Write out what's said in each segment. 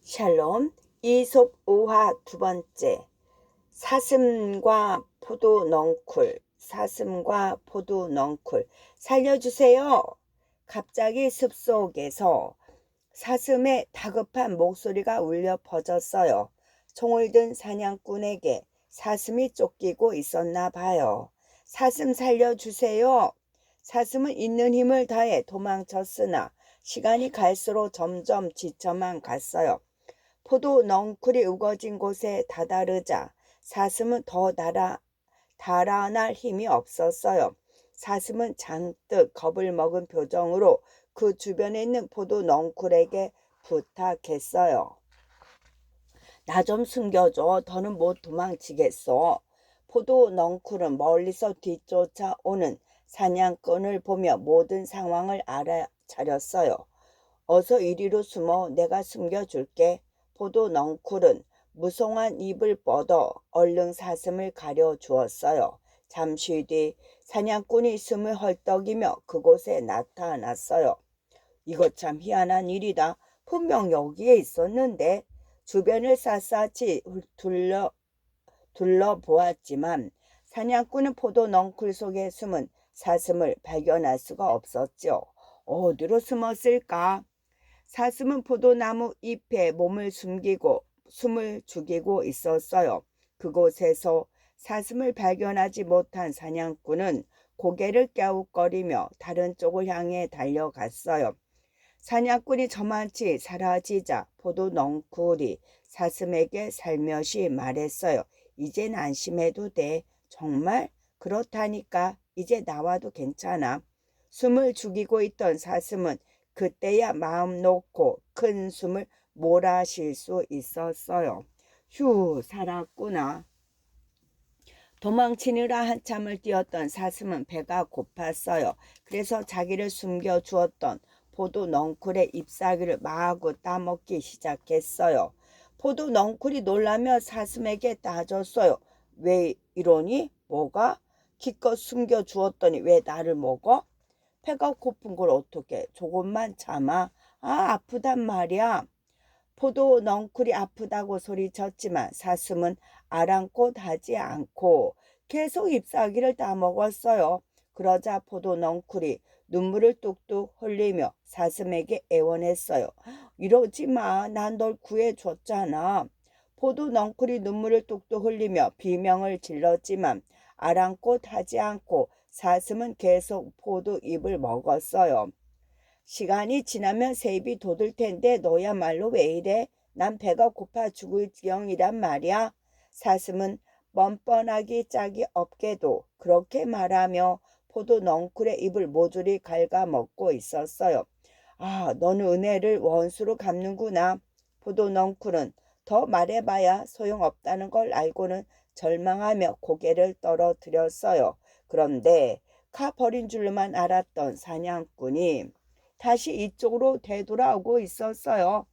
샬롬. 이솝 우화 두 번째. 사슴과 포도 넝쿨. 사슴과 포도 넝쿨. 살려주세요. 갑자기 숲속에서 사슴의 다급한 목소리가 울려 퍼졌어요. 총을 든 사냥꾼에게 사슴이 쫓기고 있었나 봐요. 사슴 살려주세요. 사슴은 있는 힘을 다해 도망쳤으나 시간이 갈수록 점점 지쳐만 갔어요. 포도 넝쿨이 우거진 곳에 다다르자 사슴은 더 달아날 힘이 없었어요. 사슴은 잔뜩 겁을 먹은 표정으로 그 주변에 있는 포도 넝쿨에게 부탁했어요. 나 좀 숨겨줘. 더는 못 도망치겠어. 포도 넝쿨은 멀리서 뒤쫓아오는 사냥꾼을 보며 모든 상황을 알아차렸어요. 어서 이리로 숨어. 내가 숨겨줄게. 포도 넝쿨은 무성한 입을 뻗어 얼른 사슴을 가려주었어요. 잠시 뒤 사냥꾼이 숨을 헐떡이며 그곳에 나타났어요. 이거 참 희한한 일이다. 분명 여기에 있었는데. 주변을 샅샅이 둘러보았지만 사냥꾼은 포도 넝쿨 속에 숨은 사슴을 발견할 수가 없었죠. 어디로 숨었을까? 사슴은 포도나무 잎에 몸을 숨을 죽이고 있었어요. 그곳에서 사슴을 발견하지 못한 사냥꾼은 고개를 갸웃거리며 다른 쪽을 향해 달려갔어요. 사냥꾼이 저만치 사라지자 포도 넝쿨이 사슴에게 살며시 말했어요. 이젠 안심해도 돼. 정말? 그렇다니까. 이제 나와도 괜찮아. 숨을 죽이고 있던 사슴은 그때야 마음 놓고 큰 숨을 몰아쉴 수 있었어요. 휴, 살았구나. 도망치느라 한참을 뛰었던 사슴은 배가 고팠어요. 그래서 자기를 숨겨주었던 포도 넝쿨의 잎사귀를 마구 따먹기 시작했어요. 포도 넝쿨이 놀라며 사슴에게 따졌어요. 왜 이러니? 뭐가? 기껏 숨겨주었더니 왜 나를 먹어? 배가 고픈 걸 어떻게? 조금만 참아. 아프단 말이야. 포도 넝쿨이 아프다고 소리쳤지만 사슴은 아랑곳하지 않고 계속 잎사귀를 따먹었어요. 그러자 포도 넝쿨이 눈물을 뚝뚝 흘리며 사슴에게 애원했어요. 이러지 마. 난 널 구해줬잖아. 포도 넝쿨이 눈물을 뚝뚝 흘리며 비명을 질렀지만 아랑곳하지 않고 사슴은 계속 포도 잎을 먹었어요. 시간이 지나면 새 입이 돋을 텐데 너야말로 왜 이래? 난 배가 고파 죽을 지경이란 말이야. 사슴은 뻔뻔하기 짝이 없게도 그렇게 말하며 포도 넝쿨의 입을 모조리 갉아먹고 있었어요. 너는 은혜를 원수로 갚는구나. 포도 넝쿨은 더 말해봐야 소용없다는 걸 알고는 절망하며 고개를 떨어뜨렸어요. 그런데 가버린 줄만 알았던 사냥꾼이 다시 이쪽으로 되돌아오고 있었어요.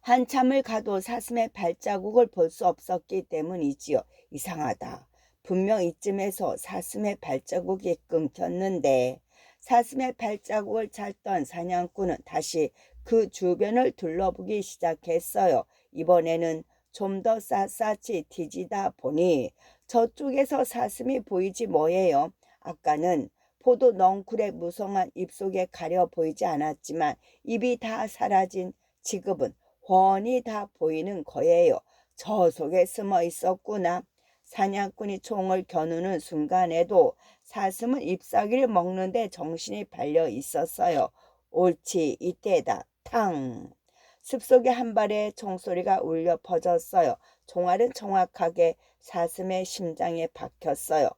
한참을 가도 사슴의 발자국을 볼 수 없었기 때문이지요. 이상하다. 분명 이쯤에서 사슴의 발자국이 끊겼는데 사슴의 발자국을 찾던 사냥꾼은 다시 그 주변을 둘러보기 시작했어요. 이번에는 좀 더 샅샅이 뒤지다 보니 저쪽에서 사슴이 보이지 뭐예요. 아까는 포도 넝쿨의 무성한 입속에 가려 보이지 않았지만 입이 다 사라진 지금은 훤히 다 보이는 거예요. 저 속에 숨어 있었구나. 사냥꾼이 총을 겨누는 순간에도 사슴은 잎사귀를 먹는데 정신이 팔려 있었어요. 옳지, 이때다. 탕! 숲속에 한 발의 총소리가 울려 퍼졌어요. 총알은 정확하게 사슴의 심장에 박혔어요.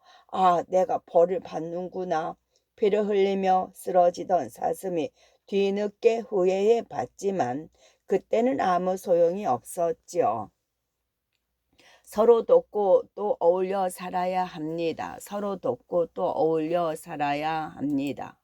내가 벌을 받는구나. 피를 흘리며 쓰러지던 사슴이 뒤늦게 후회해 봤지만 그때는 아무 소용이 없었지요. 서로 돕고 또 어울려 살아야 합니다. 서로 돕고 또 어울려 살아야 합니다.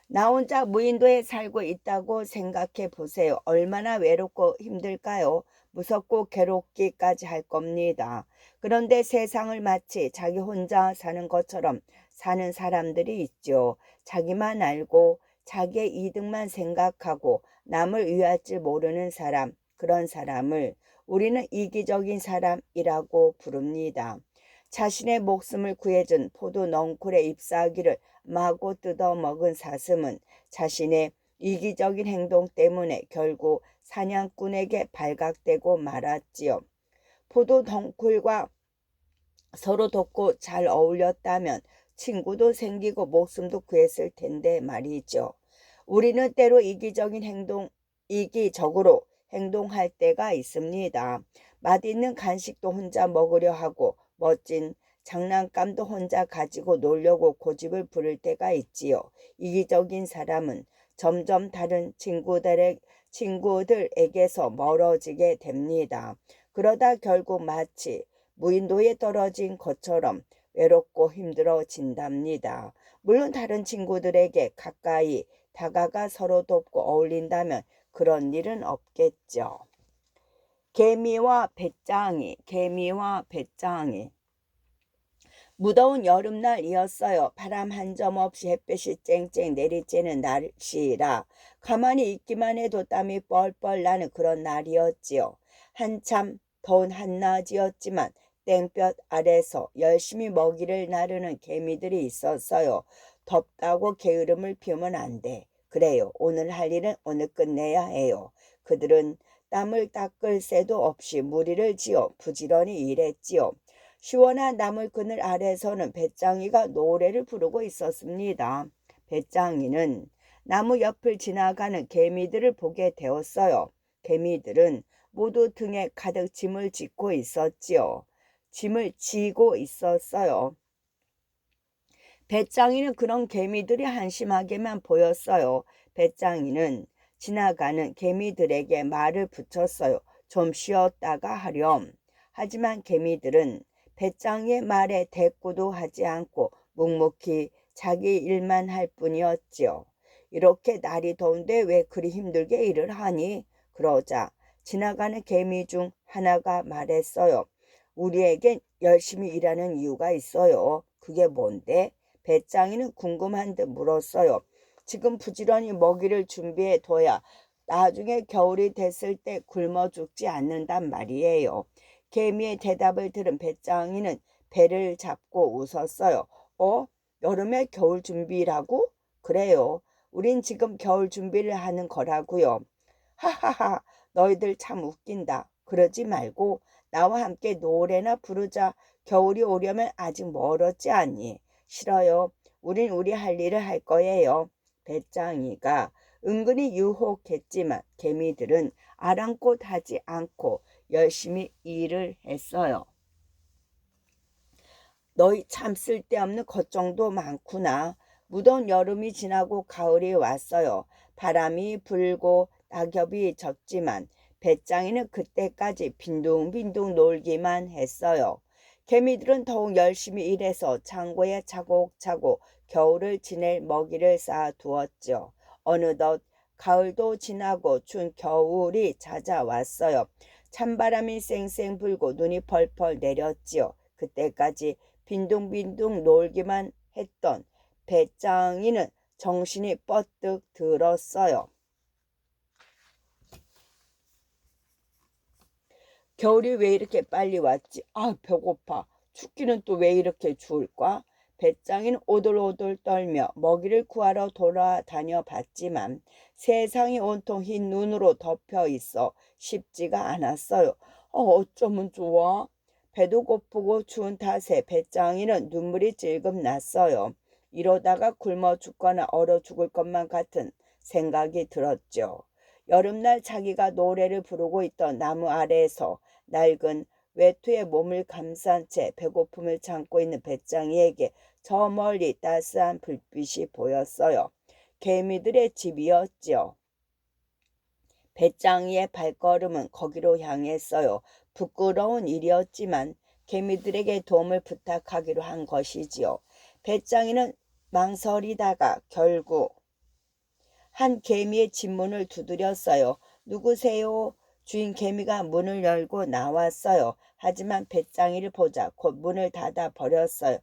나 혼자 무인도에 살고 있다고 생각해 보세요. 얼마나 외롭고 힘들까요? 무섭고 괴롭기까지 할 겁니다. 그런데 세상을 마치 자기 혼자 사는 것처럼 사는 사람들이 있죠. 자기만 알고 자기의 이득만 생각하고 남을 위할 줄 모르는 사람, 그런 사람을 우리는 이기적인 사람이라고 부릅니다. 자신의 목숨을 구해준 포도 넝쿨의 잎사귀를 마구 뜯어먹은 사슴은 자신의 이기적인 행동 때문에 결국 사냥꾼에게 발각되고 말았지요. 포도 덩쿨과 서로 돕고 잘 어울렸다면 친구도 생기고 목숨도 구했을 텐데 말이죠. 우리는 때로 이기적으로 행동할 때가 있습니다. 맛있는 간식도 혼자 먹으려 하고 멋진 장난감도 혼자 가지고 놀려고 고집을 부릴 때가 있지요. 이기적인 사람은 점점 다른 친구들에게서 멀어지게 됩니다. 그러다 결국 마치 무인도에 떨어진 것처럼 외롭고 힘들어진답니다. 물론 다른 친구들에게 가까이 다가가 서로 돕고 어울린다면 그런 일은 없겠죠. 개미와 배짱이. 무더운 여름날이었어요. 바람 한 점 없이 햇볕이 쨍쨍 내리쬐는 날씨라 가만히 있기만 해도 땀이 뻘뻘 나는 그런 날이었지요. 한참 더운 한낮이었지만 땡볕 아래서 열심히 먹이를 나르는 개미들이 있었어요. 덥다고 게으름을 피우면 안 돼. 그래요. 오늘 할 일은 오늘 끝내야 해요. 그들은 땀을 닦을 새도 없이 무리를 지어 부지런히 일했지요. 시원한 나물 그늘 아래서는 배짱이가 노래를 부르고 있었습니다. 배짱이는 나무 옆을 지나가는 개미들을 보게 되었어요. 개미들은 모두 등에 가득 짐을 짓고 있었지요. 짐을 지고 있었어요. 배짱이는 그런 개미들이 한심하게만 보였어요. 배짱이는 지나가는 개미들에게 말을 붙였어요. 좀 쉬었다가 하렴. 하지만 개미들은 배짱이의 말에 대꾸도 하지 않고 묵묵히 자기 일만 할 뿐이었지요. 이렇게 날이 더운데 왜 그리 힘들게 일을 하니? 그러자 지나가는 개미 중 하나가 말했어요. 우리에겐 열심히 일하는 이유가 있어요. 그게 뭔데? 배짱이는 궁금한 듯 물었어요. 지금 부지런히 먹이를 준비해 둬야 나중에 겨울이 됐을 때 굶어 죽지 않는단 말이에요. 개미의 대답을 들은 배짱이는 배를 잡고 웃었어요. 여름에 겨울 준비라고? 그래요. 우린 지금 겨울 준비를 하는 거라고요. 하하하, 너희들 참 웃긴다. 그러지 말고 나와 함께 노래나 부르자. 겨울이 오려면 아직 멀었지 않니? 싫어요. 우린 우리 할 일을 할 거예요. 배짱이가 은근히 유혹했지만 개미들은 아랑곳하지 않고 열심히 일을 했어요. 너희 참 쓸데없는 걱정도 많구나. 무더운 여름이 지나고 가을이 왔어요. 바람이 불고 낙엽이 졌지만 배짱이는 그때까지 빈둥빈둥 놀기만 했어요. 개미들은 더욱 열심히 일해서 창고에 차곡차곡 겨울을 지낼 먹이를 쌓아두었죠. 어느덧 가을도 지나고 추운 겨울이 찾아왔어요. 찬바람이 쌩쌩 불고 눈이 펄펄 내렸지요. 그때까지 빈둥빈둥 놀기만 했던 배짱이는 정신이 뻗뜩 들었어요. 겨울이 왜 이렇게 빨리 왔지? 배고파. 춥기는 또 왜 이렇게 추울까? 배짱이는 오돌오돌 떨며 먹이를 구하러 돌아다녀 봤지만 세상이 온통 흰 눈으로 덮여 있어 쉽지가 않았어요. 어쩌면 좋아? 배도 고프고 추운 탓에 배짱이는 눈물이 찔끔 났어요. 이러다가 굶어 죽거나 얼어 죽을 것만 같은 생각이 들었죠. 여름날 자기가 노래를 부르고 있던 나무 아래에서 낡은 외투에 몸을 감싼 채 배고픔을 참고 있는 배짱이에게 저 멀리 따스한 불빛이 보였어요. 개미들의 집이었지요. 배짱이의 발걸음은 거기로 향했어요. 부끄러운 일이었지만 개미들에게 도움을 부탁하기로 한 것이지요. 배짱이는 망설이다가 결국 한 개미의 집 문을 두드렸어요. 누구세요? 주인 개미가 문을 열고 나왔어요. 하지만 배짱이를 보자 곧 문을 닫아 버렸어요.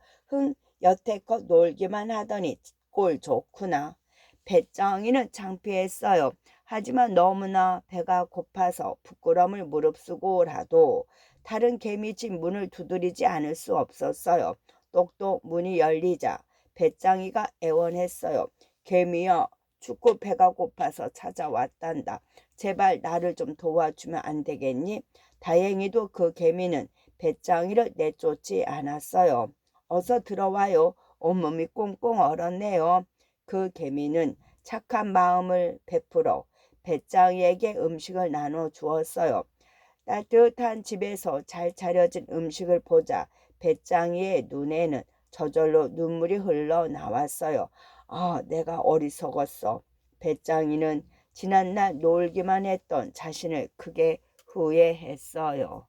여태껏 놀기만 하더니 꼴 좋구나. 배짱이는 창피했어요. 하지만 너무나 배가 고파서 부끄러움을 무릅쓰고라도 다른 개미집 문을 두드리지 않을 수 없었어요. 똑똑 문이 열리자 배짱이가 애원했어요. 개미야, 축구 배가 고파서 찾아왔단다. 제발 나를 좀 도와주면 안 되겠니? 다행히도 그 개미는 배짱이를 내쫓지 않았어요. 어서 들어와요. 온몸이 꽁꽁 얼었네요. 그 개미는 착한 마음을 베풀어 배짱이에게 음식을 나눠 주었어요. 따뜻한 집에서 잘 차려진 음식을 보자 배짱이의 눈에는 저절로 눈물이 흘러나왔어요. 아, 내가 어리석었어. 배짱이는 지난날 놀기만 했던 자신을 크게 후회했어요.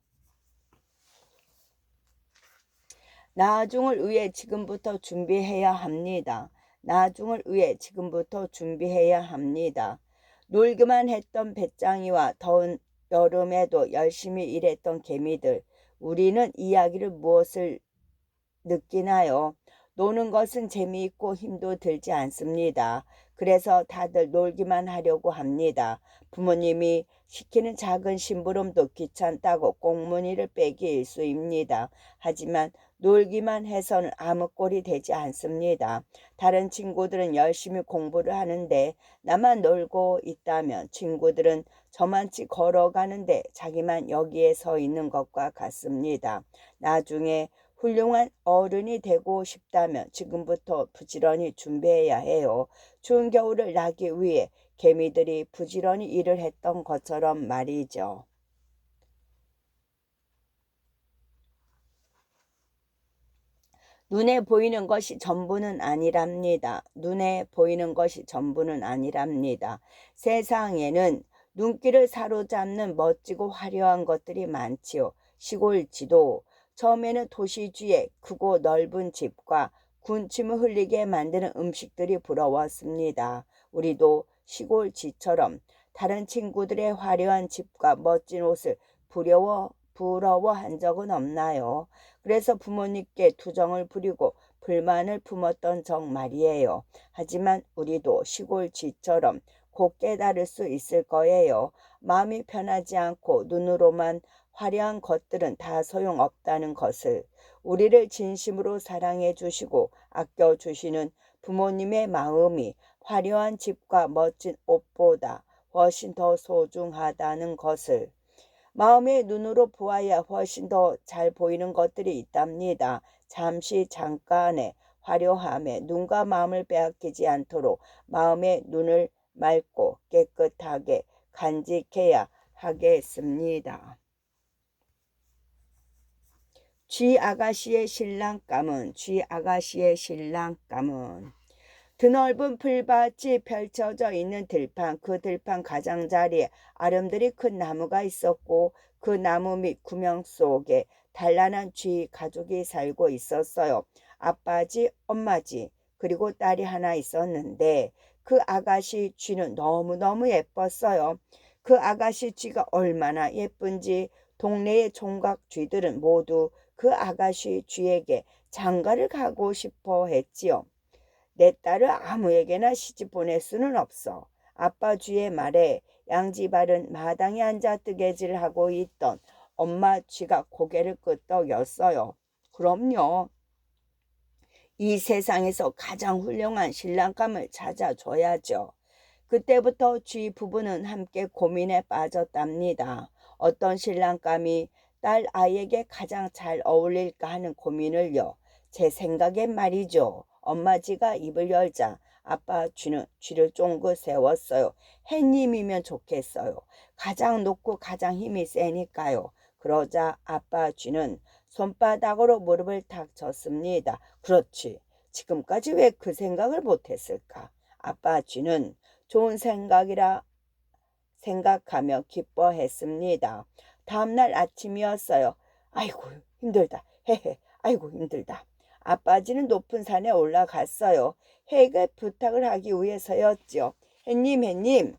나중을 위해 지금부터 준비해야 합니다. 나중을 위해 지금부터 준비해야 합니다. 놀기만 했던 배짱이와 더운 여름에도 열심히 일했던 개미들, 우리는 이야기를 무엇을 느끼나요? 노는 것은 재미있고 힘도 들지 않습니다. 그래서 다들 놀기만 하려고 합니다. 부모님이 시키는 작은 심부름도 귀찮다고 꽁무니를 빼기 일쑤입니다. 하지만 놀기만 해서는 아무 꼴이 되지 않습니다. 다른 친구들은 열심히 공부를 하는데 나만 놀고 있다면 친구들은 저만치 걸어가는데 자기만 여기에 서 있는 것과 같습니다. 나중에 훌륭한 어른이 되고 싶다면 지금부터 부지런히 준비해야 해요. 추운 겨울을 나기 위해 개미들이 부지런히 일을 했던 것처럼 말이죠. 눈에 보이는 것이 전부는 아니랍니다. 눈에 보이는 것이 전부는 아니랍니다. 세상에는 눈길을 사로잡는 멋지고 화려한 것들이 많지요. 시골지도 처음에는 도시쥐의 크고 넓은 집과 군침을 흘리게 만드는 음식들이 부러웠습니다. 우리도 시골쥐처럼 다른 친구들의 화려한 집과 멋진 옷을 부러워한 적은 없나요? 그래서 부모님께 투정을 부리고 불만을 품었던 적 말이에요. 하지만 우리도 시골쥐처럼 곧 깨달을 수 있을 거예요. 마음이 편하지 않고 눈으로만 화려한 것들은 다 소용없다는 것을. 우리를 진심으로 사랑해 주시고 아껴 주시는 부모님의 마음이 화려한 집과 멋진 옷보다 훨씬 더 소중하다는 것을. 마음의 눈으로 보아야 훨씬 더 잘 보이는 것들이 있답니다. 잠시 잠깐의 화려함에 눈과 마음을 빼앗기지 않도록 마음의 눈을 맑고 깨끗하게 간직해야 하겠습니다. 쥐 아가씨의 신랑감은 드넓은 풀밭이 펼쳐져 있는 들판, 그 들판 가장자리에 아름드리 큰 나무가 있었고 그 나무 밑 구명 속에 단란한 쥐 가족이 살고 있었어요. 아빠지, 엄마지, 그리고 딸이 하나 있었는데 그 아가씨 쥐는 너무너무 예뻤어요. 그 아가씨 쥐가 얼마나 예쁜지 동네의 총각 쥐들은 모두 그 아가씨 쥐에게 장가를 가고 싶어 했지요. 내 딸을 아무에게나 시집 보낼 수는 없어. 아빠 쥐의 말에 양지바른 마당에 앉아 뜨개질을 하고 있던 엄마 쥐가 고개를 끄덕였어요. 그럼요. 이 세상에서 가장 훌륭한 신랑감을 찾아줘야죠. 그때부터 쥐 부부는 함께 고민에 빠졌답니다. 어떤 신랑감이 딸 아이에게 가장 잘 어울릴까 하는 고민을요. 제 생각엔 말이죠. 엄마 쥐가 입을 열자 아빠 쥐는 쥐를 쫑긋 세웠어요. 햇님이면 좋겠어요. 가장 높고 가장 힘이 세니까요. 그러자 아빠 쥐는 손바닥으로 무릎을 탁 쳤습니다. 그렇지. 지금까지 왜 그 생각을 못했을까? 아빠 쥐는 좋은 생각이라 생각하며 기뻐했습니다. 다음날 아침이었어요. 아이고 힘들다. 헤헤. 아이고 힘들다. 아빠지는 높은 산에 올라갔어요. 해에게 부탁을 하기 위해서였죠. 해님.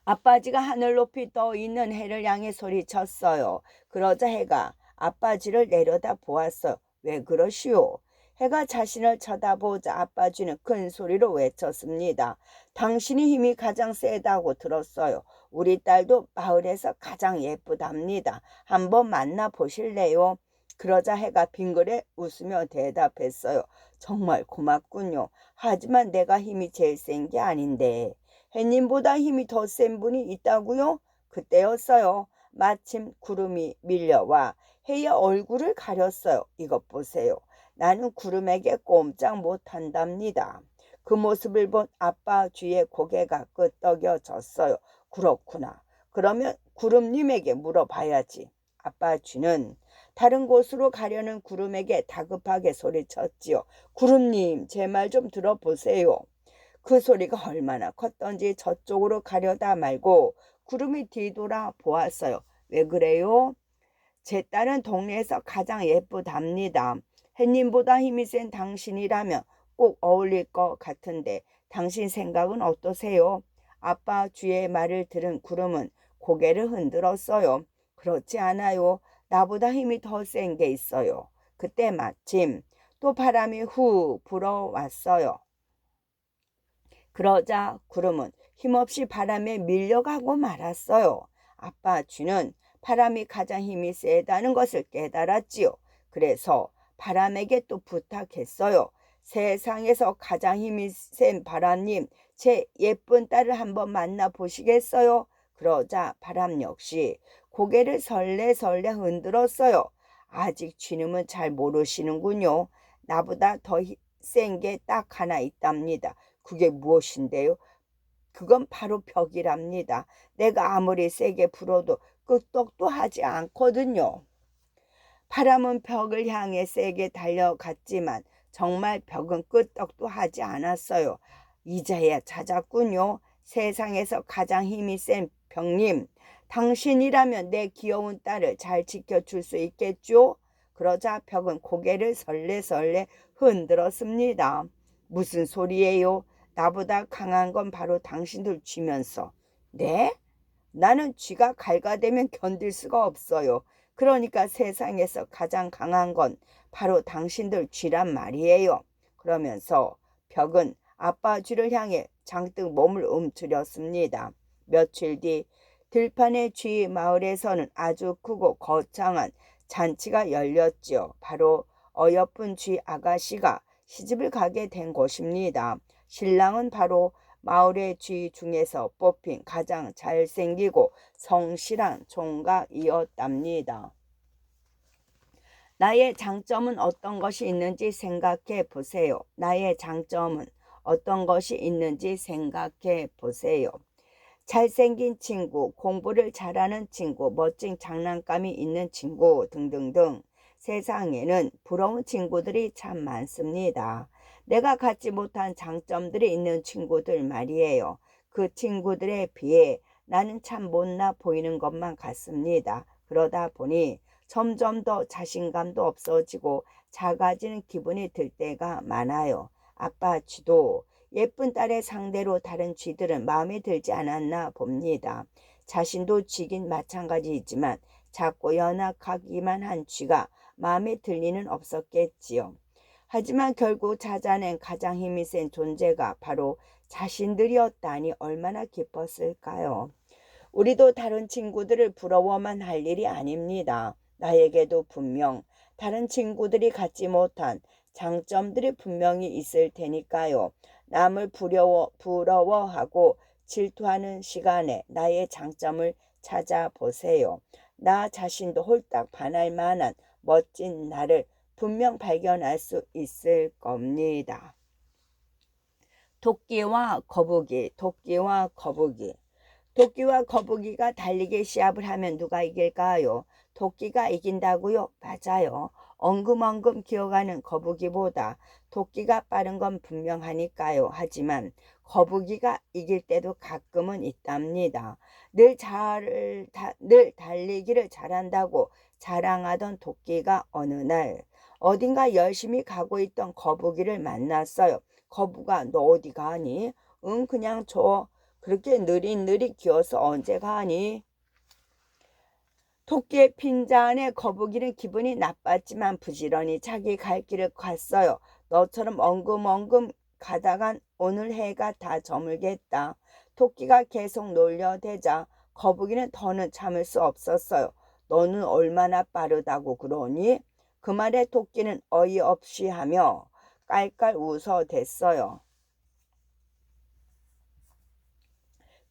아빠지가 하늘 높이 떠 있는 해를 향해 소리쳤어요. 그러자 해가 아빠지를 내려다 보았어요. 왜 그러시오? 해가 자신을 쳐다보자 아빠 쥐는 큰 소리로 외쳤습니다. 당신이 힘이 가장 세다고 들었어요. 우리 딸도 마을에서 가장 예쁘답니다. 한번 만나보실래요? 그러자 해가 빙그레 웃으며 대답했어요. 정말 고맙군요. 하지만 내가 힘이 제일 센 게 아닌데. 해님보다 힘이 더 센 분이 있다고요? 그때였어요. 마침 구름이 밀려와 해의 얼굴을 가렸어요. 이것 보세요. 나는 구름에게 꼼짝 못한답니다. 그 모습을 본 아빠 쥐의 고개가 끄덕여졌어요. 그렇구나. 그러면 구름님에게 물어봐야지. 아빠 쥐는 다른 곳으로 가려는 구름에게 다급하게 소리쳤지요. 구름님, 제 말 좀 들어보세요. 그 소리가 얼마나 컸던지 저쪽으로 가려다 말고 구름이 뒤돌아 보았어요. 왜 그래요? 제 딸은 동네에서 가장 예쁘답니다. 햇님보다 힘이 센 당신이라면 꼭 어울릴 것 같은데 당신 생각은 어떠세요? 아빠 쥐의 말을 들은 구름은 고개를 흔들었어요. 그렇지 않아요. 나보다 힘이 더 센 게 있어요. 그때 마침 또 바람이 후 불어왔어요. 그러자 구름은 힘없이 바람에 밀려가고 말았어요. 아빠 쥐는 바람이 가장 힘이 세다는 것을 깨달았지요. 그래서 바람에게 또 부탁했어요. 세상에서 가장 힘이 센 바람님, 제 예쁜 딸을 한번 만나보시겠어요? 그러자 바람 역시 고개를 설레설레 흔들었어요. 아직 쥐님은 잘 모르시는군요. 나보다 더 센 게 딱 하나 있답니다. 그게 무엇인데요? 그건 바로 벽이랍니다. 내가 아무리 세게 불어도 끄떡도 하지 않거든요. 바람은 벽을 향해 세게 달려갔지만 정말 벽은 끄떡도 하지 않았어요. 이제야 찾았군요. 세상에서 가장 힘이 센 벽님. 당신이라면 내 귀여운 딸을 잘 지켜줄 수 있겠죠? 그러자 벽은 고개를 설레설레 흔들었습니다. 무슨 소리예요? 나보다 강한 건 바로 당신들 쥐면서. 네? 나는 쥐가 갈가대면 견딜 수가 없어요. 그러니까 세상에서 가장 강한 건 바로 당신들 쥐란 말이에요. 그러면서 벽은 아빠 쥐를 향해 장뜩 몸을 움츠렸습니다. 며칠 뒤 들판의 쥐 마을에서는 아주 크고 거창한 잔치가 열렸지요. 바로 어여쁜 쥐 아가씨가 시집을 가게 된 곳입니다. 신랑은 바로 마을의 쥐 중에서 뽑힌 가장 잘생기고 성실한 총각이었답니다. 나의 장점은 어떤 것이 있는지 생각해 보세요. 나의 장점은 어떤 것이 있는지 생각해 보세요. 잘생긴 친구, 공부를 잘하는 친구, 멋진 장난감이 있는 친구 등등등 세상에는 부러운 친구들이 참 많습니다. 내가 갖지 못한 장점들이 있는 친구들 말이에요. 그 친구들에 비해 나는 참 못나 보이는 것만 같습니다. 그러다 보니 점점 더 자신감도 없어지고 작아지는 기분이 들 때가 많아요. 아빠 쥐도 예쁜 딸의 상대로 다른 쥐들은 마음에 들지 않았나 봅니다. 자신도 쥐긴 마찬가지이지만 작고 연약하기만 한 쥐가 마음에 들 리는 없었겠지요. 하지만 결국 찾아낸 가장 힘이 센 존재가 바로 자신들이었다니 얼마나 기뻤을까요? 우리도 다른 친구들을 부러워만 할 일이 아닙니다. 나에게도 분명 다른 친구들이 갖지 못한 장점들이 분명히 있을 테니까요. 남을 부러워하고 질투하는 시간에 나의 장점을 찾아보세요. 나 자신도 홀딱 반할 만한 멋진 나를 분명 발견할 수 있을 겁니다. 토끼와 거북이, 토끼와 거북이. 토끼와 거북이가 달리기 시합을 하면 누가 이길까요? 토끼가 이긴다고요? 맞아요. 엉금엉금 기어가는 거북이보다 토끼가 빠른 건 분명하니까요. 하지만 거북이가 이길 때도 가끔은 있답니다. 늘 달리기를 잘한다고 자랑하던 토끼가 어느 날 어딘가 열심히 가고 있던 거북이를 만났어요. 거북아, 너 어디 가니? 응, 그냥 그렇게 느릿느릿 기어서 언제 가니? 토끼의 핀잔에 거북이는 기분이 나빴지만 부지런히 자기 갈 길을 갔어요. 너처럼 엉금엉금 가다간 오늘 해가 다 저물겠다. 토끼가 계속 놀려대자 거북이는 더는 참을 수 없었어요. 너는 얼마나 빠르다고 그러니? 그 말에 토끼는 어이없이 하며 깔깔 웃어댔어요.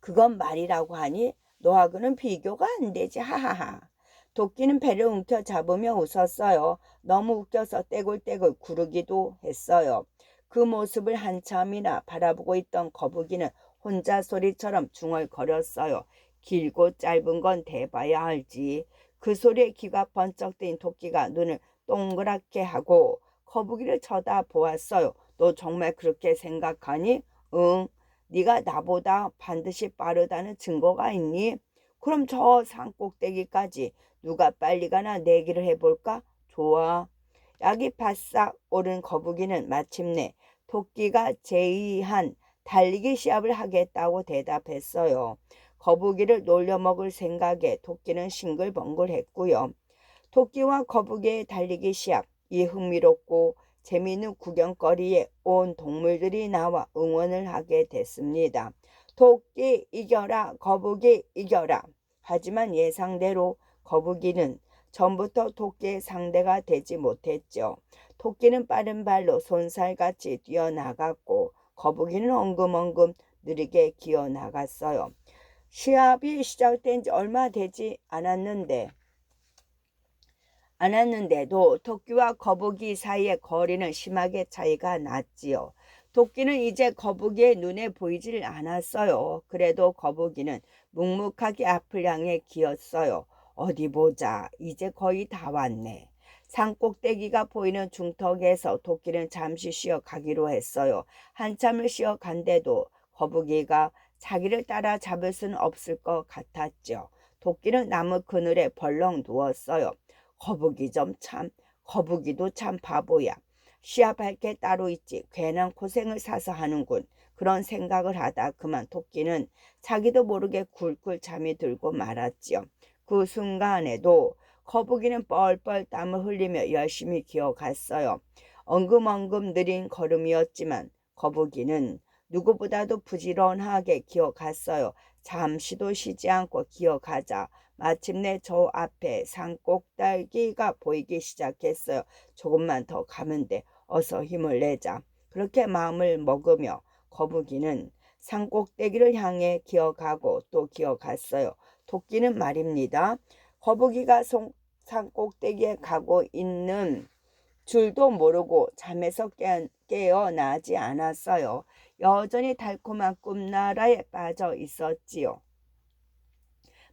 그건 말이라고 하니 너하고는 비교가 안 되지 하하하. 토끼는 배를 움켜잡으며 웃었어요. 너무 웃겨서 떼굴떼굴 구르기도 했어요. 그 모습을 한참이나 바라보고 있던 거북이는 혼자 소리처럼 중얼거렸어요. 길고 짧은 건 대봐야 알지. 그 소리에 귀가 번쩍 뜨인 토끼가 눈을 동그랗게 하고 거북이를 쳐다보았어요. 너 정말 그렇게 생각하니? 응. 네가 나보다 반드시 빠르다는 증거가 있니? 그럼 저 산 꼭대기까지 누가 빨리 가나 내기를 해볼까? 좋아. 약이 바싹 오른 거북이는 마침내 토끼가 제의한 달리기 시합을 하겠다고 대답했어요. 거북이를 놀려먹을 생각에 토끼는 싱글벙글했고요. 토끼와 거북이의 달리기 시합, 이 흥미롭고 재미있는 구경거리에 온 동물들이 나와 응원을 하게 됐습니다. 토끼 이겨라, 거북이 이겨라. 하지만 예상대로 거북이는 전부터 토끼의 상대가 되지 못했죠. 토끼는 빠른 발로 손살같이 뛰어나갔고 거북이는 엉금엉금 느리게 기어나갔어요. 시합이 시작된 지 얼마 되지 않았는데도 토끼와 거북이 사이의 거리는 심하게 차이가 났지요. 토끼는 이제 거북이의 눈에 보이질 않았어요. 그래도 거북이는 묵묵하게 앞을 향해 기었어요. 어디 보자. 이제 거의 다 왔네. 산꼭대기가 보이는 중턱에서 토끼는 잠시 쉬어 가기로 했어요. 한참을 쉬어 간데도 거북이가 자기를 따라 잡을 수는 없을 것 같았죠. 토끼는 나무 그늘에 벌렁 누웠어요. 거북이도 참 바보야. 시합할 게 따로 있지. 괜한 고생을 사서 하는군. 그런 생각을 하다 그만 토끼는 자기도 모르게 굴굴 잠이 들고 말았지요. 그 순간에도 거북이는 뻘뻘 땀을 흘리며 열심히 기어갔어요. 엉금엉금 느린 걸음이었지만 거북이는 누구보다도 부지런하게 기어갔어요. 잠시도 쉬지 않고 기어가자 마침내 저 앞에 산꼭대기가 보이기 시작했어요. 조금만 더 가면 돼. 어서 힘을 내자. 그렇게 마음을 먹으며 거북이는 산꼭대기를 향해 기어가고 또 기어갔어요. 토끼는 말입니다. 거북이가 산꼭대기에 가고 있는 줄도 모르고 잠에서 깨어나지 않았어요. 여전히 달콤한 꿈나라에 빠져 있었지요.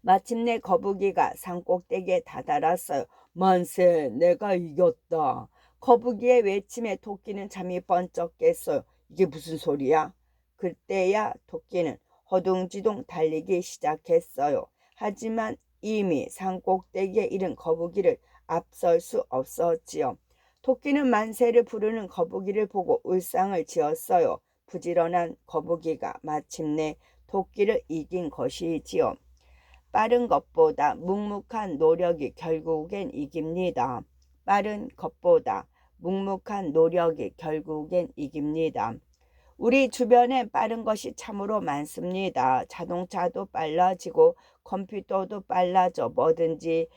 마침내 거북이가 산꼭대기에 다다랐어요. 만세, 내가 이겼다. 거북이의 외침에 토끼는 잠이 번쩍 깼어요. 이게 무슨 소리야? 그때야 토끼는 허둥지둥 달리기 시작했어요. 하지만 이미 산꼭대기에 이른 거북이를 앞설 수 없었지요. 토끼는 만세를 부르는 거북이를 보고 울상을 지었어요. 부지런한 거북이가 마침내 토끼를 이긴 것이지요. 빠른 것보다 묵묵한 노력이 결국엔 이깁니다. 빠른 것보다 묵묵한 노력이 결국엔 이깁니다. 우리 주변에 빠른 것이 참으로 많습니다. 자동차도 빨라지고 컴퓨터도 빨라져 뭐든지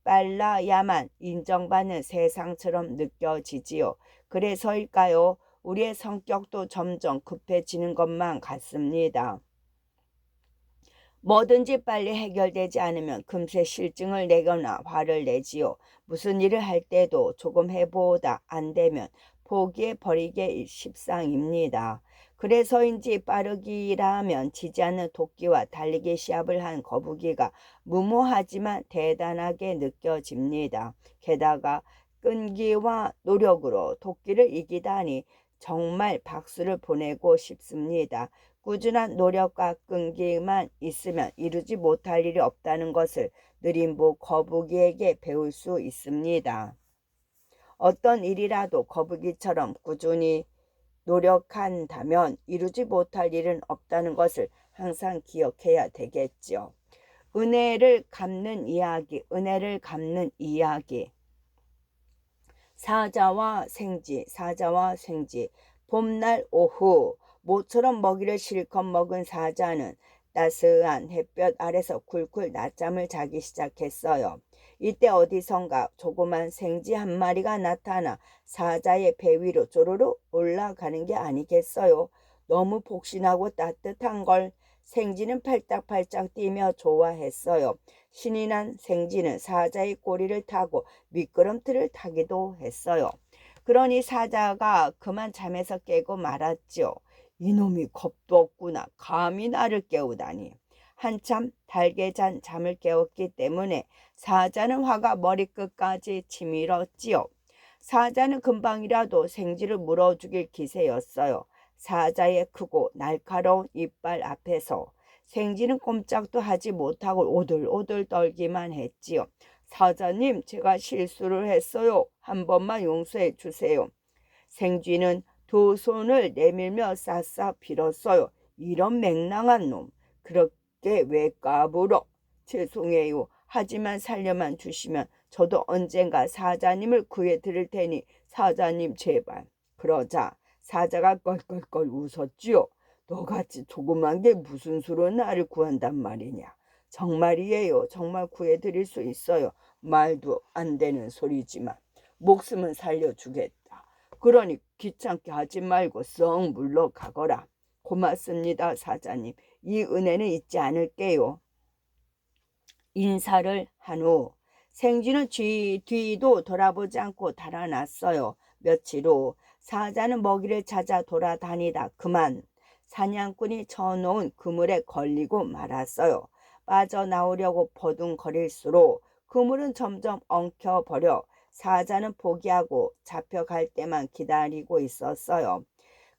빨라야만 인정받는 세상처럼 느껴지지요. 그래서일까요? 우리의 성격도 점점 급해지는 것만 같습니다. 뭐든지 빨리 해결되지 않으면 금세 실증을 내거나 화를 내지요. 무슨 일을 할 때도 조금 해보다 안 되면 포기해버리기 십상입니다. 그래서인지 빠르기라면 지지 않는 토끼와 달리기 시합을 한 거북이가 무모하지만 대단하게 느껴집니다. 게다가 끈기와 노력으로 토끼를 이기다니 정말 박수를 보내고 싶습니다. 꾸준한 노력과 끈기만 있으면 이루지 못할 일이 없다는 것을 느림보 거북이에게 배울 수 있습니다. 어떤 일이라도 거북이처럼 꾸준히 노력한다면 이루지 못할 일은 없다는 것을 항상 기억해야 되겠죠. 은혜를 갚는 이야기, 은혜를 갚는 이야기. 사자와 생쥐, 사자와 생쥐. 봄날 오후 모처럼 먹이를 실컷 먹은 사자는 따스한 햇볕 아래서 쿨쿨 낮잠을 자기 시작했어요. 이때 어디선가 조그만 생쥐 한 마리가 나타나 사자의 배 위로 쪼르르 올라가는 게 아니겠어요. 너무 폭신하고 따뜻한 걸 생쥐는 팔딱팔딱 뛰며 좋아했어요. 신이 난 생쥐는 사자의 꼬리를 타고 미끄럼틀을 타기도 했어요. 그러니 사자가 그만 잠에서 깨고 말았죠. 이놈이 겁도 없구나. 감히 나를 깨우다니. 한참 달게 잔 잠을 깨웠기 때문에 사자는 화가 머리끝까지 치밀었지요. 사자는 금방이라도 생쥐를 물어죽일 기세였어요. 사자의 크고 날카로운 이빨 앞에서 생쥐는 꼼짝도 하지 못하고 오들오들 떨기만 했지요. 사자님, 제가 실수를 했어요. 한 번만 용서해 주세요. 생쥐는 두 손을 내밀며 싹싹 빌었어요. 이런 맹랑한 놈, 그렇게 왜 까불어? 죄송해요. 하지만 살려만 주시면 저도 언젠가 사자님을 구해 드릴 테니 사자님 제발. 그러자 사자가 껄껄껄 웃었지요. 너같이 조그만 게 무슨 수로 나를 구한단 말이냐. 정말이에요. 정말 구해드릴 수 있어요. 말도 안 되는 소리지만 목숨은 살려주겠다. 그러니 귀찮게 하지 말고 썩 물러가거라. 고맙습니다, 사자님. 이 은혜는 잊지 않을게요. 인사를 한 후 생쥐는 뒤도 돌아보지 않고 달아났어요. 며칠 후 사자는 먹이를 찾아 돌아다니다 그만 사냥꾼이 쳐놓은 그물에 걸리고 말았어요. 빠져나오려고 버둥거릴수록 그물은 점점 엉켜버려 사자는 포기하고 잡혀갈 때만 기다리고 있었어요.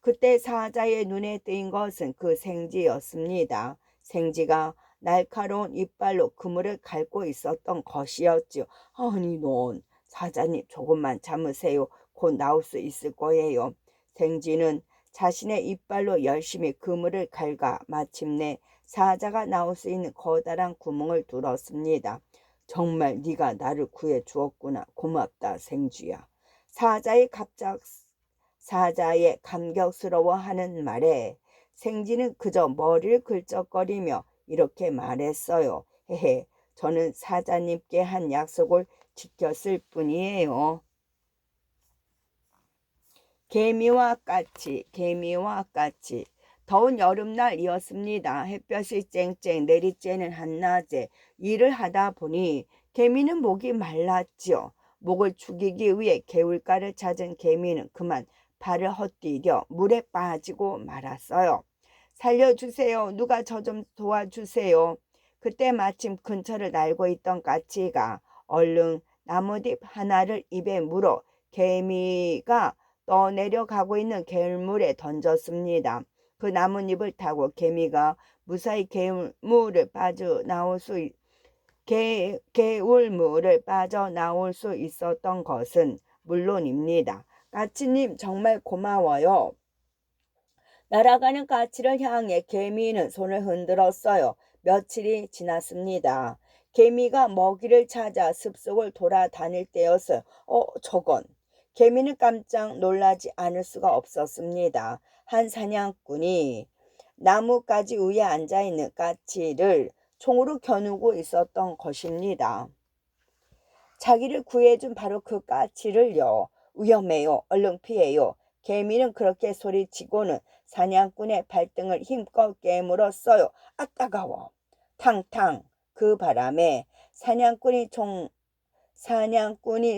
그때 사자의 눈에 띈 것은 그 생쥐였습니다. 생쥐가 날카로운 이빨로 그물을 갉고 있었던 것이었지요. 아니 넌 사자님 조금만 참으세요. 곧 나올 수 있을 거예요. 생쥐는 자신의 이빨로 열심히 그물을 갉아 마침내 사자가 나올 수 있는 커다란 구멍을 뚫었습니다. 정말 네가 나를 구해 주었구나. 고맙다 생쥐야. 사자의 감격스러워하는 말에 생쥐는 그저 머리를 긁적거리며 이렇게 말했어요. 헤헤, 저는 사자님께 한 약속을 지켰을 뿐이에요. 개미와 까치, 개미와 까치. 더운 여름날이었습니다. 햇볕이 쨍쨍 내리쬐는 한낮에 일을 하다 보니 개미는 목이 말랐지요. 목을 죽이기 위해 개울가를 찾은 개미는 그만 발을 헛디뎌 물에 빠지고 말았어요. 살려주세요. 누가 저 좀 도와주세요. 그때 마침 근처를 날고 있던 까치가 얼른 나뭇잎 하나를 입에 물어 개미가 떠내려가고 있는 개울물에 던졌습니다. 그 나뭇잎을 타고 개미가 무사히 개울물을 빠져나올 수 있었던 것은 물론입니다. 까치님 정말 고마워요. 날아가는 까치를 향해 개미는 손을 흔들었어요. 며칠이 지났습니다. 개미가 먹이를 찾아 숲속을 돌아다닐 때였어요. 저건. 개미는 깜짝 놀라지 않을 수가 없었습니다. 한 사냥꾼이 나뭇가지 위에 앉아있는 까치를 총으로 겨누고 있었던 것입니다. 자기를 구해준 바로 그 까치를요. 위험해요. 얼른 피해요. 개미는 그렇게 소리치고는 사냥꾼의 발등을 힘껏 깨물었어요. 아 따가워. 탕탕. 그 바람에 사냥꾼이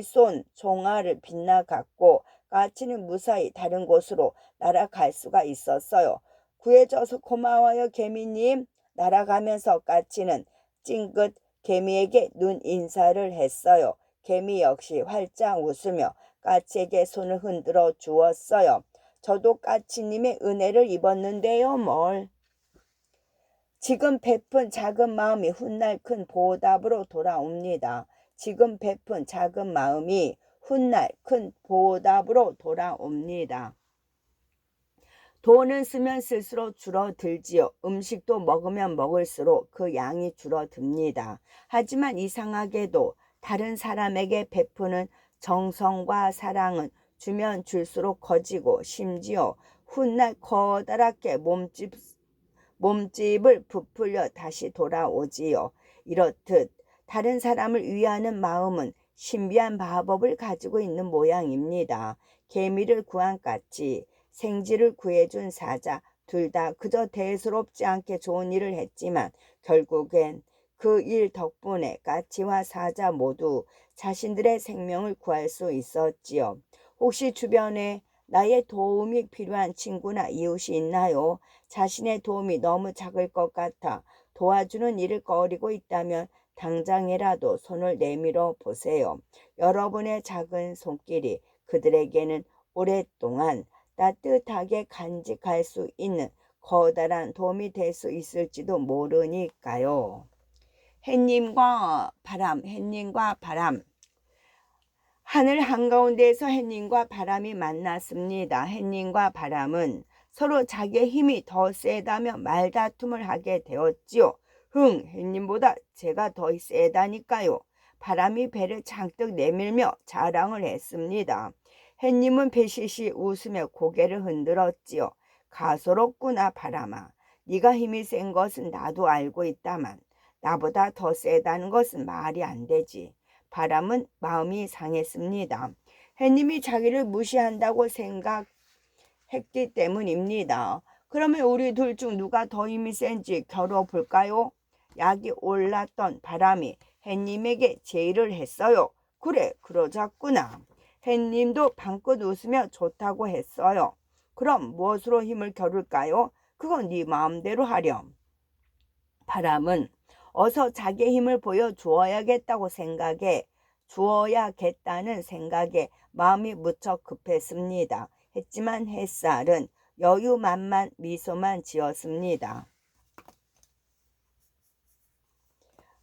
쏜 총알을 빗나갔고 까치는 무사히 다른 곳으로 날아갈 수가 있었어요. 구해줘서 고마워요 개미님. 날아가면서 까치는 찡긋 개미에게 눈 인사를 했어요. 개미 역시 활짝 웃으며 까치에게 손을 흔들어 주었어요. 저도 까치님의 은혜를 입었는데요 뭘. 지금 베푼 작은 마음이 훗날 큰 보답으로 돌아옵니다. 지금 베푼 작은 마음이 훗날 큰 보답으로 돌아옵니다. 돈은 쓰면 쓸수록 줄어들지요. 음식도 먹으면 먹을수록 그 양이 줄어듭니다. 하지만 이상하게도 다른 사람에게 베푸는 정성과 사랑은 주면 줄수록 커지고 심지어 훗날 커다랗게 몸집을 부풀려 다시 돌아오지요. 이렇듯 다른 사람을 위하는 마음은 신비한 마법을 가지고 있는 모양입니다. 개미를 구한 까치, 생쥐를 구해준 사자, 둘 다 그저 대수롭지 않게 좋은 일을 했지만 결국엔 그 일 덕분에 까치와 사자 모두 자신들의 생명을 구할 수 있었지요. 혹시 주변에 나의 도움이 필요한 친구나 이웃이 있나요? 자신의 도움이 너무 작을 것 같아 도와주는 일을 꺼리고 있다면 당장이라도 손을 내밀어 보세요. 여러분의 작은 손길이 그들에게는 오랫동안 따뜻하게 간직할 수 있는 커다란 도움이 될 수 있을지도 모르니까요. 햇님과 바람, 햇님과 바람. 하늘 한가운데에서 햇님과 바람이 만났습니다. 햇님과 바람은 서로 자기의 힘이 더 세다며 말다툼을 하게 되었지요. 햇님보다 제가 더 세다니까요. 바람이 배를 잔뜩 내밀며 자랑을 했습니다. 햇님은 배시시 웃으며 고개를 흔들었지요. 가소롭구나 바람아. 네가 힘이 센 것은 나도 알고 있다만 나보다 더 세다는 것은 말이 안 되지. 바람은 마음이 상했습니다. 햇님이 자기를 무시한다고 생각했기 때문입니다. 그러면 우리 둘 중 누가 더 힘이 센지 겨뤄볼까요? 약이 올랐던 바람이 햇님에게 제의를 했어요. 그래, 그러자꾸나. 햇님도 방긋 웃으며 좋다고 했어요. 그럼 무엇으로 힘을 겨룰까요? 그건 네 마음대로 하렴. 바람은 어서 자기의 힘을 보여주어야겠다는 생각에 마음이 무척 급했습니다. 했지만 햇살은 여유만만 미소만 지었습니다.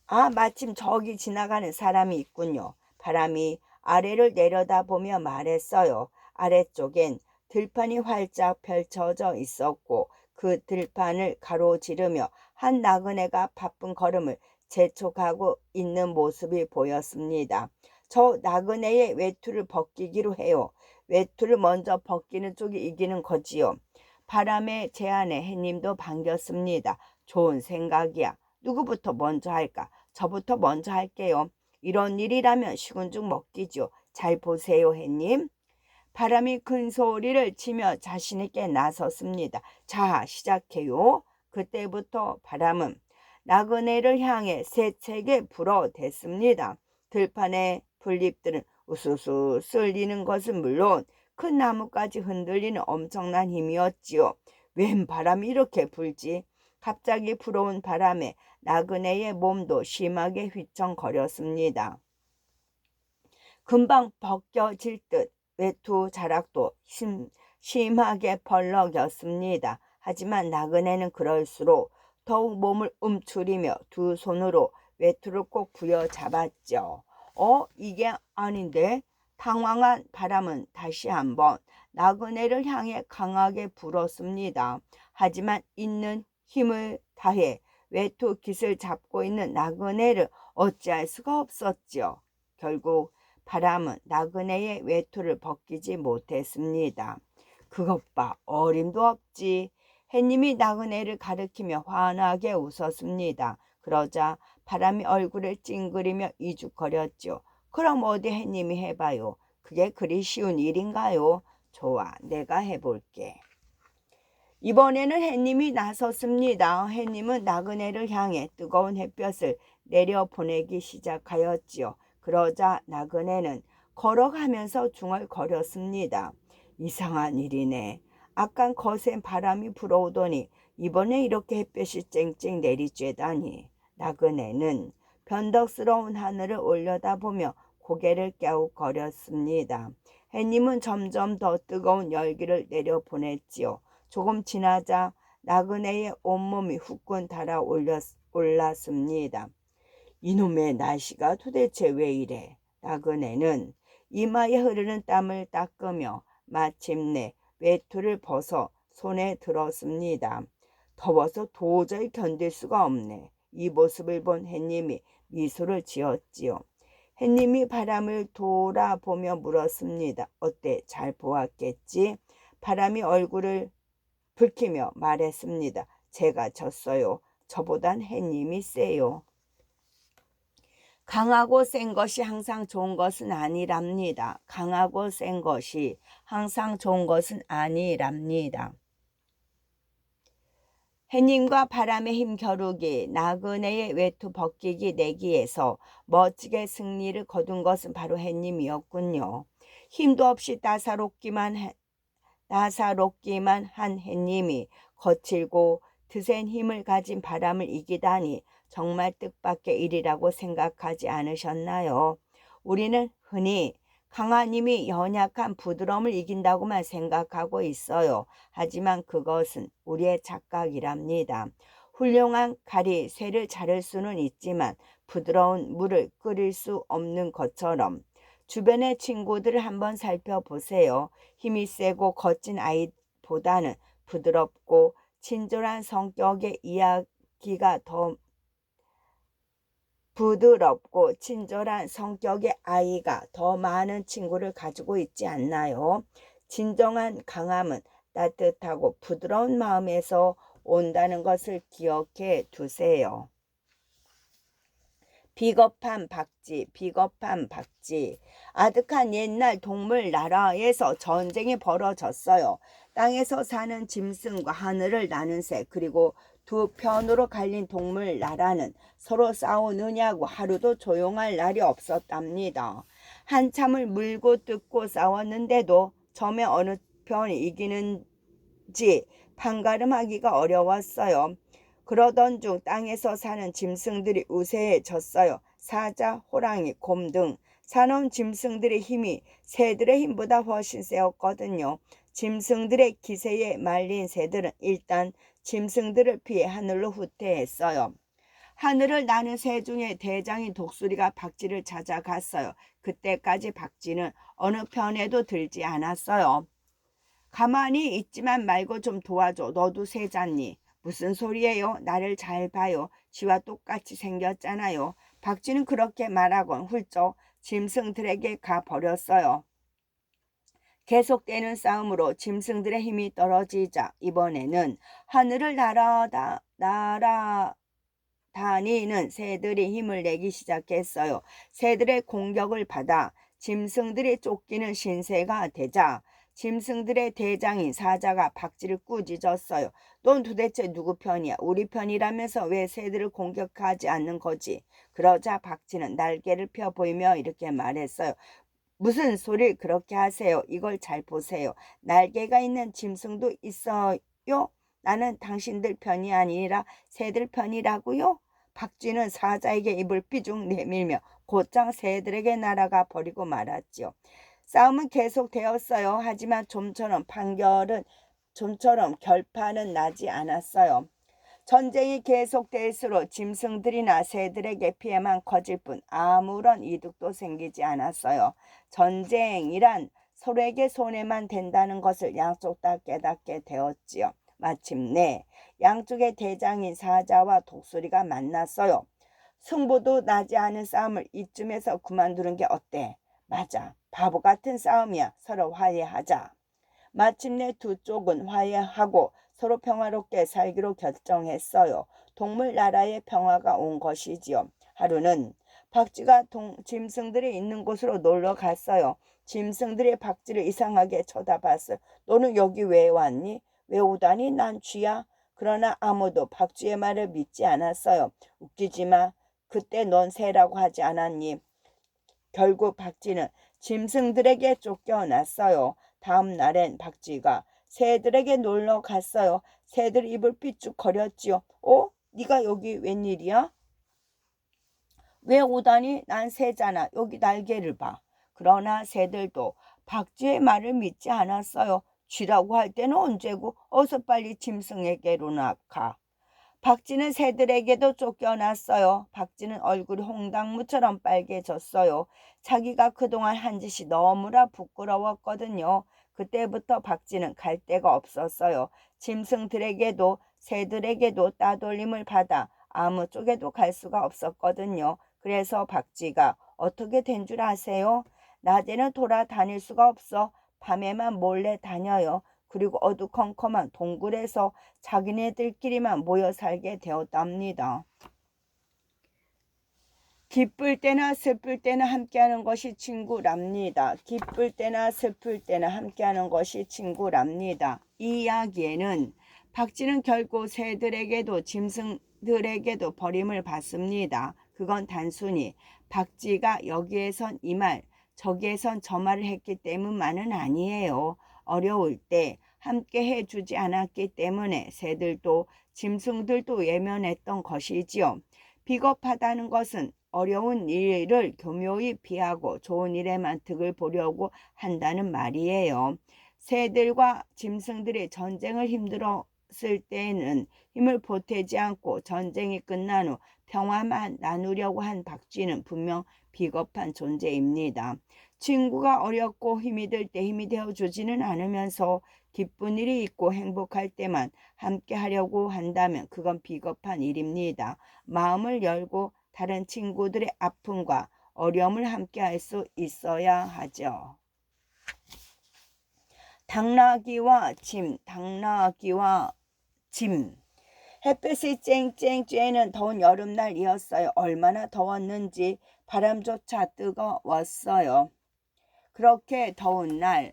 아, 마침 저기 지나가는 사람이 있군요. 바람이 아래를 내려다보며 말했어요. 아래쪽엔 들판이 활짝 펼쳐져 있었고 그 들판을 가로지르며 한 나그네가 바쁜 걸음을 재촉하고 있는 모습이 보였습니다. 저 나그네의 외투를 벗기기로 해요. 외투를 먼저 벗기는 쪽이 이기는 거지요. 바람의 제안에 햇님도 반겼습니다. 좋은 생각이야. 누구부터 먼저 할까? 저부터 먼저 할게요. 이런 일이라면 식은 죽 먹기죠. 잘 보세요, 햇님. 바람이 큰 소리를 치며 자신 있게 나섰습니다. 자, 시작해요. 그때부터 바람은 나그네를 향해 세차게 불어댔습니다. 들판의 풀잎들은 우수수 쓸리는 것은 물론 큰 나무까지 흔들리는 엄청난 힘이었지요. 웬 바람이 이렇게 불지? 갑자기 불어온 바람에 나그네의 몸도 심하게 휘청거렸습니다. 금방 벗겨질 듯 외투 자락도 심하게 벌럭였습니다. 하지만 나그네는 그럴수록 더욱 몸을 움츠리며 두 손으로 외투를 꼭 부여잡았죠. 이게 아닌데? 당황한 바람은 다시 한번 나그네를 향해 강하게 불었습니다. 하지만 있는 힘을 다해 외투 깃을 잡고 있는 나그네를 어찌할 수가 없었죠. 결국 바람은 나그네의 외투를 벗기지 못했습니다. 그것 봐, 어림도 없지. 햇님이 나그네를 가리키며 환하게 웃었습니다. 그러자 바람이 얼굴을 찡그리며 이죽거렸죠. 그럼 어디 햇님이 해봐요. 그게 그리 쉬운 일인가요? 좋아, 내가 해볼게. 이번에는 햇님이 나섰습니다. 햇님은 나그네를 향해 뜨거운 햇볕을 내려보내기 시작하였지요. 그러자 나그네는 걸어가면서 중얼거렸습니다. 이상한 일이네. 아깐 거센 바람이 불어오더니 이번에 이렇게 햇볕이 쨍쨍 내리쬐다니. 나그네는 변덕스러운 하늘을 올려다보며 고개를 깨우거렸습니다. 햇님은 점점 더 뜨거운 열기를 내려보냈지요. 조금 지나자 나그네의 온몸이 후끈 달아올랐습니다. 이놈의 날씨가 도대체 왜 이래? 나그네는 이마에 흐르는 땀을 닦으며 마침내 외투를 벗어 손에 들었습니다. 더워서 도저히 견딜 수가 없네. 이 모습을 본 햇님이 미소를 지었지요. 햇님이 바람을 돌아보며 물었습니다. 어때? 잘 보았겠지? 바람이 얼굴을 붉히며 말했습니다. 제가 졌어요. 저보단 햇님이 세요. 강하고 센 것이 항상 좋은 것은 아니랍니다. 강하고 센 것이 항상 좋은 것은 아니랍니다. 햇님과 바람의 힘 겨루기, 나그네의 외투 벗기기 내기에서 멋지게 승리를 거둔 것은 바로 햇님이었군요. 힘도 없이 따사롭기만 한 햇님이 거칠고 드센 힘을 가진 바람을 이기다니 정말 뜻밖의 일이라고 생각하지 않으셨나요? 우리는 흔히 강한 힘이 연약한 부드러움을 이긴다고만 생각하고 있어요. 하지만 그것은 우리의 착각이랍니다. 훌륭한 칼이 쇠를 자를 수는 있지만 부드러운 물을 끓일 수 없는 것처럼 주변의 친구들을 한번 살펴보세요. 힘이 세고 거친 아이보다는 부드럽고 친절한 성격의 아이가 더 많은 친구를 가지고 있지 않나요? 진정한 강함은 따뜻하고 부드러운 마음에서 온다는 것을 기억해 두세요. 비겁한 박쥐. 아득한 옛날 동물 나라에서 전쟁이 벌어졌어요. 땅에서 사는 짐승과 하늘을 나는 새, 그리고 두 편으로 갈린 동물 나라는 서로 싸우느냐고 하루도 조용할 날이 없었답니다. 한참을 물고 뜯고 싸웠는데도 처음에 어느 편이 이기는지 판가름하기가 어려웠어요. 그러던 중 땅에서 사는 짐승들이 우세해졌어요. 사자, 호랑이, 곰 등 사나운 짐승들의 힘이 새들의 힘보다 훨씬 세었거든요. 짐승들의 기세에 말린 새들은 일단 짐승들을 피해 하늘로 후퇴했어요. 하늘을 나는 새 중에 대장인 독수리가 박쥐를 찾아갔어요. 그때까지 박쥐는 어느 편에도 들지 않았어요. 가만히 있지만 말고 좀 도와줘. 너도 새잖니. 무슨 소리예요? 나를 잘 봐요. 쥐와 똑같이 생겼잖아요. 박쥐는 그렇게 말하곤 훌쩍 짐승들에게 가버렸어요. 계속되는 싸움으로 짐승들의 힘이 떨어지자 이번에는 하늘을 날아다니는 새들이 힘을 내기 시작했어요. 새들의 공격을 받아 짐승들이 쫓기는 신세가 되자 짐승들의 대장인 사자가 박쥐를 꾸짖었어요. 넌 도대체 누구 편이야? 우리 편이라면서 왜 새들을 공격하지 않는 거지? 그러자 박쥐는 날개를 펴 보이며 이렇게 말했어요. 무슨 소리를 그렇게 하세요? 이걸 잘 보세요. 날개가 있는 짐승도 있어요? 나는 당신들 편이 아니라 새들 편이라고요? 박쥐는 사자에게 입을 삐죽 내밀며 곧장 새들에게 날아가 버리고 말았지요. 싸움은 계속되었어요. 하지만 좀처럼 결판은 나지 않았어요. 전쟁이 계속될수록 짐승들이나 새들에게 피해만 커질 뿐 아무런 이득도 생기지 않았어요. 전쟁이란 서로에게 손해만 된다는 것을 양쪽 다 깨닫게 되었지요. 마침내 양쪽의 대장인 사자와 독수리가 만났어요. 승부도 나지 않은 싸움을 이쯤에서 그만두는 게 어때? 맞아. 바보 같은 싸움이야. 서로 화해하자. 마침내 두 쪽은 화해하고 서로 평화롭게 살기로 결정했어요. 동물 나라에 평화가 온 것이지요. 하루는 박쥐가 짐승들이 있는 곳으로 놀러 갔어요. 짐승들이 박쥐를 이상하게 쳐다봤어요. 너는 여기 왜 왔니? 왜 오다니? 난 쥐야. 그러나 아무도 박쥐의 말을 믿지 않았어요. 웃기지 마. 그때 넌 새라고 하지 않았니? 결국 박쥐는 짐승들에게 쫓겨났어요. 다음 날엔 박쥐가 새들에게 놀러 갔어요. 새들 입을 삐죽거렸지요. 네가 여기 웬일이야? 왜 오다니? 난 새잖아. 여기 날개를 봐. 그러나 새들도 박쥐의 말을 믿지 않았어요. 쥐라고 할 때는 언제고? 어서 빨리 짐승에게로 나가. 박쥐는 새들에게도 쫓겨났어요. 박쥐는 얼굴이 홍당무처럼 빨개졌어요. 자기가 그동안 한 짓이 너무나 부끄러웠거든요. 그때부터 박쥐는 갈 데가 없었어요. 짐승들에게도 새들에게도 따돌림을 받아 아무 쪽에도 갈 수가 없었거든요. 그래서 박쥐가 어떻게 된 줄 아세요? 낮에는 돌아다닐 수가 없어 밤에만 몰래 다녀요. 그리고 어두컴컴한 동굴에서 자기네들끼리만 모여 살게 되었답니다. 기쁠 때나 슬플 때나 함께하는 것이 친구랍니다. 기쁠 때나 슬플 때나 함께하는 것이 친구랍니다. 이 이야기에는 박쥐는 결국 새들에게도 짐승들에게도 버림을 받습니다. 그건 단순히 박쥐가 여기에선 이 말, 저기에선 저 말을 했기 때문만은 아니에요. 어려울 때 함께 해주지 않았기 때문에 새들도 짐승들도 외면했던 것이지요. 비겁하다는 것은 어려운 일을 교묘히 피하고 좋은 일에만 득을 보려고 한다는 말이에요. 새들과 짐승들이 전쟁을 힘들었을 때에는 힘을 보태지 않고 전쟁이 끝난 후 평화만 나누려고 한 박쥐는 분명 비겁한 존재입니다. 친구가 어렵고 힘이 들 때 힘이 되어주지는 않으면서 기쁜 일이 있고 행복할 때만 함께 하려고 한다면 그건 비겁한 일입니다. 마음을 열고 다른 친구들의 아픔과 어려움을 함께 할 수 있어야 하죠. 당나귀와 짐. 햇빛이 쨍쨍 쬐는 더운 여름날이었어요. 얼마나 더웠는지 바람조차 뜨거웠어요. 그렇게 더운 날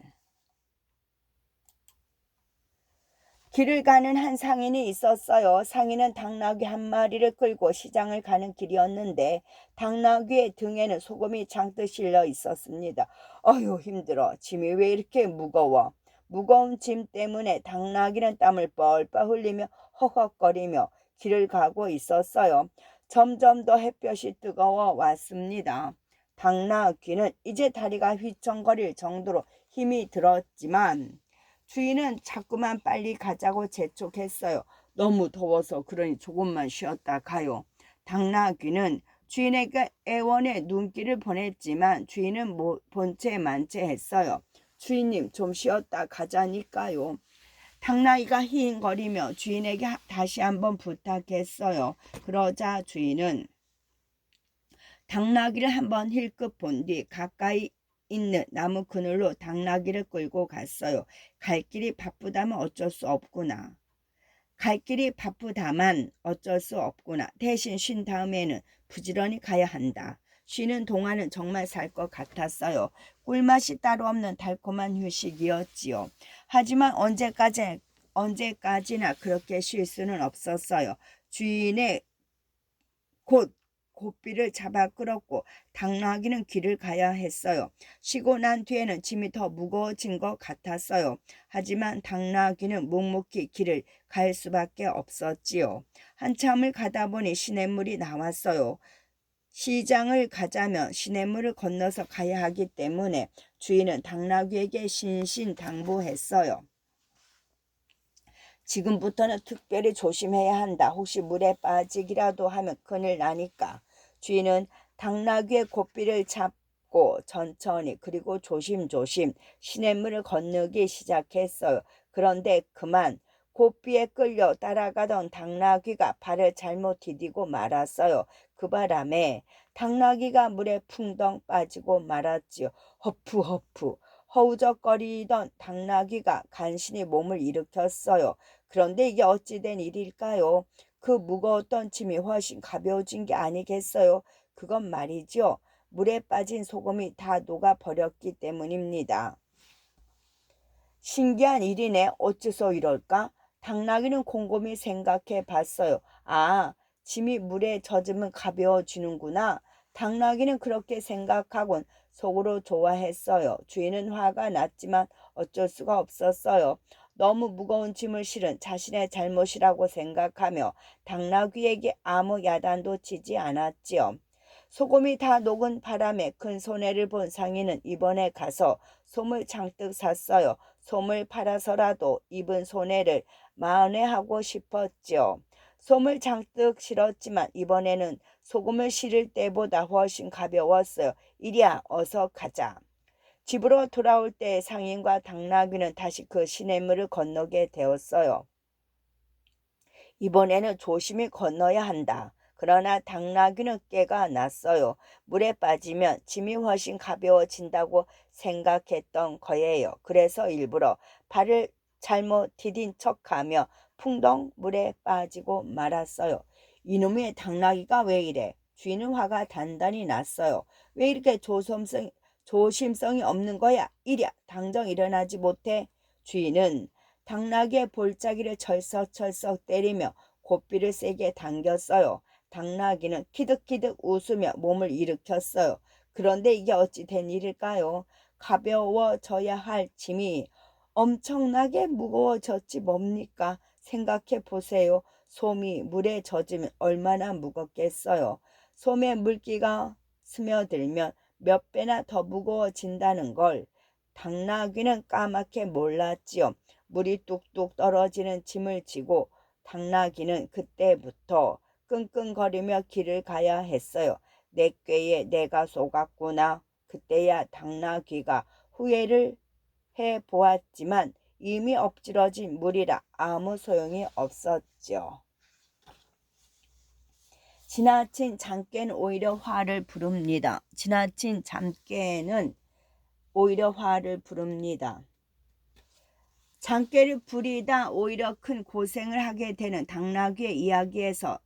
길을 가는 한 상인이 있었어요. 상인은 당나귀 한 마리를 끌고 시장을 가는 길이었는데 당나귀의 등에는 소금이 잔뜩 실려 있었습니다. 어휴 힘들어. 짐이 왜 이렇게 무거워. 무거운 짐 때문에 당나귀는 땀을 뻘뻘 흘리며 허헉거리며 길을 가고 있었어요. 점점 더 햇볕이 뜨거워 왔습니다. 당나귀는 이제 다리가 휘청거릴 정도로 힘이 들었지만 주인은 자꾸만 빨리 가자고 재촉했어요. 너무 더워서 그러니 조금만 쉬었다 가요. 당나귀는 주인에게 애원의 눈길을 보냈지만 주인은 본체 만체했어요. 주인님 좀 쉬었다 가자니까요. 당나귀가 히잉거리며 주인에게 다시 한번 부탁했어요. 그러자 주인은 당나귀를 한번 힐끗 본 뒤 가까이 있는 나무 그늘로 당나귀를 끌고 갔어요. 갈 길이 바쁘다면 어쩔 수 없구나. 갈 길이 바쁘다만 어쩔 수 없구나. 대신 쉰 다음에는 부지런히 가야 한다. 쉬는 동안은 정말 살 것 같았어요. 꿀맛이 따로 없는 달콤한 휴식이었지요. 하지만 언제까지나 그렇게 쉴 수는 없었어요. 주인의 고삐를 잡아 끌었고 당나귀는 길을 가야 했어요. 쉬고 난 뒤에는 짐이 더 무거워진 것 같았어요. 하지만 당나귀는 묵묵히 길을 갈 수밖에 없었지요. 한참을 가다 보니 시냇물이 나왔어요. 시장을 가자면 시냇물을 건너서 가야 하기 때문에 주인은 당나귀에게 신신당부했어요. 지금부터는 특별히 조심해야 한다. 혹시 물에 빠지기라도 하면 큰일 나니까. 주인은 당나귀의 고삐를 잡고 천천히 그리고 조심조심 시냇물을 건너기 시작했어요. 그런데 그만 고삐에 끌려 따라가던 당나귀가 발을 잘못 디디고 말았어요. 그 바람에 당나귀가 물에 풍덩 빠지고 말았지요. 허푸허푸. 허우적거리던 당나귀가 간신히 몸을 일으켰어요. 그런데 이게 어찌된 일일까요? 그 무거웠던 짐이 훨씬 가벼워진 게 아니겠어요? 그건 말이죠. 물에 빠진 소금이 다 녹아버렸기 때문입니다. 신기한 일이네. 어째서 이럴까? 당나귀는 곰곰이 생각해 봤어요. 아, 짐이 물에 젖으면 가벼워지는구나. 당나귀는 그렇게 생각하곤 속으로 좋아했어요. 주인은 화가 났지만 어쩔 수가 없었어요. 너무 무거운 짐을 실은 자신의 잘못이라고 생각하며 당나귀에게 아무 야단도 치지 않았지요. 소금이 다 녹은 바람에 큰 손해를 본 상인은 이번에 가서 솜을 잔뜩 샀어요. 솜을 팔아서라도 입은 손해를 만회하고 싶었지요. 솜을 잔뜩 실었지만 이번에는 소금을 실을 때보다 훨씬 가벼웠어요. 이리야 어서 가자. 집으로 돌아올 때 상인과 당나귀는 다시 그 시냇물을 건너게 되었어요. 이번에는 조심히 건너야 한다. 그러나 당나귀는 깨가 났어요. 물에 빠지면 짐이 훨씬 가벼워진다고 생각했던 거예요. 그래서 일부러 발을 잘못 디딘 척하며 풍덩 물에 빠지고 말았어요. 이놈의 당나귀가 왜 이래? 주인은 화가 단단히 났어요. 왜 이렇게 조심성이 없는 거야? 이랴, 당장 일어나지 못해? 주인은 당나귀의 볼짜기를 철썩철썩 때리며 고삐를 세게 당겼어요. 당나귀는 키득키득 웃으며 몸을 일으켰어요. 그런데 이게 어찌 된 일일까요? 가벼워져야 할 짐이 엄청나게 무거워졌지 뭡니까? 생각해 보세요. 솜이 물에 젖으면 얼마나 무겁겠어요. 솜에 물기가 스며들면 몇 배나 더 무거워진다는 걸 당나귀는 까맣게 몰랐지요. 물이 뚝뚝 떨어지는 짐을 지고 당나귀는 그때부터 끙끙거리며 길을 가야 했어요. 내 꾀에 내가 속았구나. 그때야 당나귀가 후회를 해보았지만 이미 엎질러진 물이라 아무 소용이 없었죠. 지나친 잠깨는 오히려 화를 부릅니다. 지나친 잠깨는 오히려 화를 부릅니다. 잠깨를 부리다 오히려 큰 고생을 하게 되는 당나귀의 이야기에서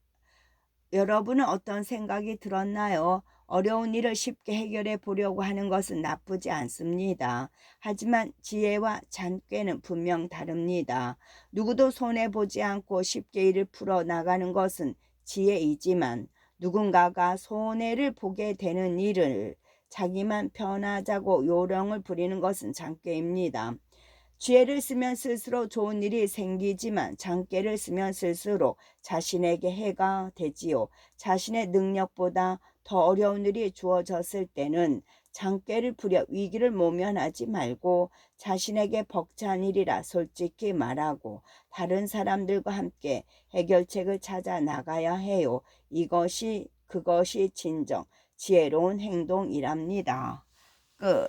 여러분은 어떤 생각이 들었나요? 어려운 일을 쉽게 해결해 보려고 하는 것은 나쁘지 않습니다. 하지만 지혜와 잔꾀는 분명 다릅니다. 누구도 손해보지 않고 쉽게 일을 풀어나가는 것은 지혜이지만 누군가가 손해를 보게 되는 일을 자기만 편하자고 요령을 부리는 것은 잔꾀입니다. 지혜를 쓰면 쓸수록 좋은 일이 생기지만 잔꾀를 쓰면 쓸수록 자신에게 해가 되지요. 자신의 능력보다 더 어려운 일이 주어졌을 때는 잔꾀를 부려 위기를 모면하지 말고 자신에게 벅찬 일이라 솔직히 말하고 다른 사람들과 함께 해결책을 찾아 나가야 해요. 그것이 진정 지혜로운 행동이랍니다. 끝.